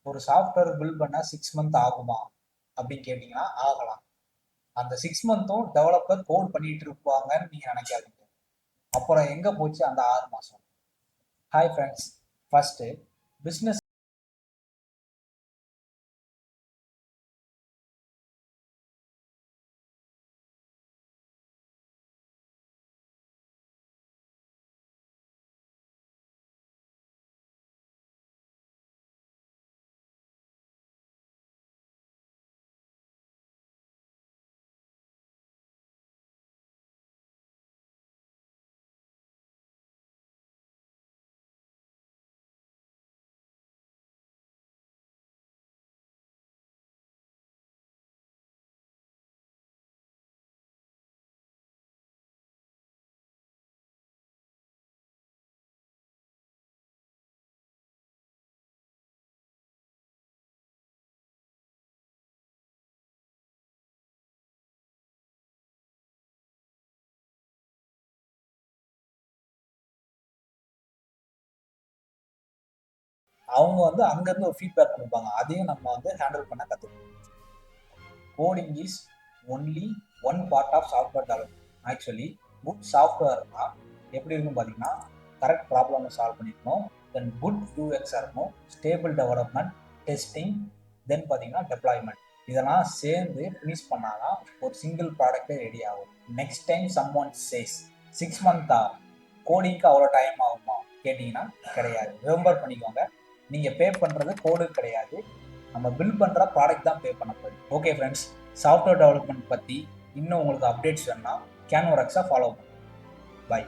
ஒரு software build பண்ண 6 month ஆகுமா அப்படின்னு கேட்டீங்கன்னா ஆகலாம். அந்த 6 மந்த்தும் டெவலப்பர் கோட் பண்ணிட்டு இருப்பாங்கன்னு நீங்க நினைக்காதீங்க. அப்புறம் எங்க போச்சு அந்த 6 மாசம்? ஹாய் ஃப்ரெண்ட்ஸ், ஃபர்ஸ்ட் பிஸ்னஸ் அவங்க அங்கேருந்து ஒரு ஃபீட்பேக் கொடுப்பாங்க. அதையும் நம்ம ஹேண்டில் பண்ண கற்றுக்கணும். Coding is only one part of software development. Actually good சாஃப்ட்வேர்னா எப்படி இருக்குன்னு பார்த்தீங்கன்னா, கரெக்ட் ப்ராப்ளமை சால்வ் பண்ணிக்கணும், தென் குட் யூஎக்ஸாக இருக்கணும், ஸ்டேபிள் டெவலப்மெண்ட், டெஸ்டிங், தென் பார்த்தீங்கன்னா டெப்ளாய்மெண்ட். இதெல்லாம் சேர்ந்து ஃபினிஷ் பண்ணாதான் ஒரு சிங்கிள் ப்ராடக்டே ரெடி ஆகும். Next time someone says 6 மந்த்தா கோடிங்க்கு அவ்வளோ டைம் ஆகுமா கேட்டிங்கன்னா கிடையாது. ரிமெம்பர் பண்ணிக்கோங்க, நீங்கள் பே பண்ணுறது கோடு கிடையாது, நம்ம பில்ட் பண்ணுற ப்ராடக்ட் தான் பே பண்ண போகுது. ஓகே ஃப்ரெண்ட்ஸ், சாஃப்ட்வேர் டெவலப்மெண்ட் பற்றி இன்னும் உங்களுக்கு அப்டேட்ஸ் வேணும்னா கேன்வரக்ஸை ஃபாலோ பண்ணுங்கள். பை.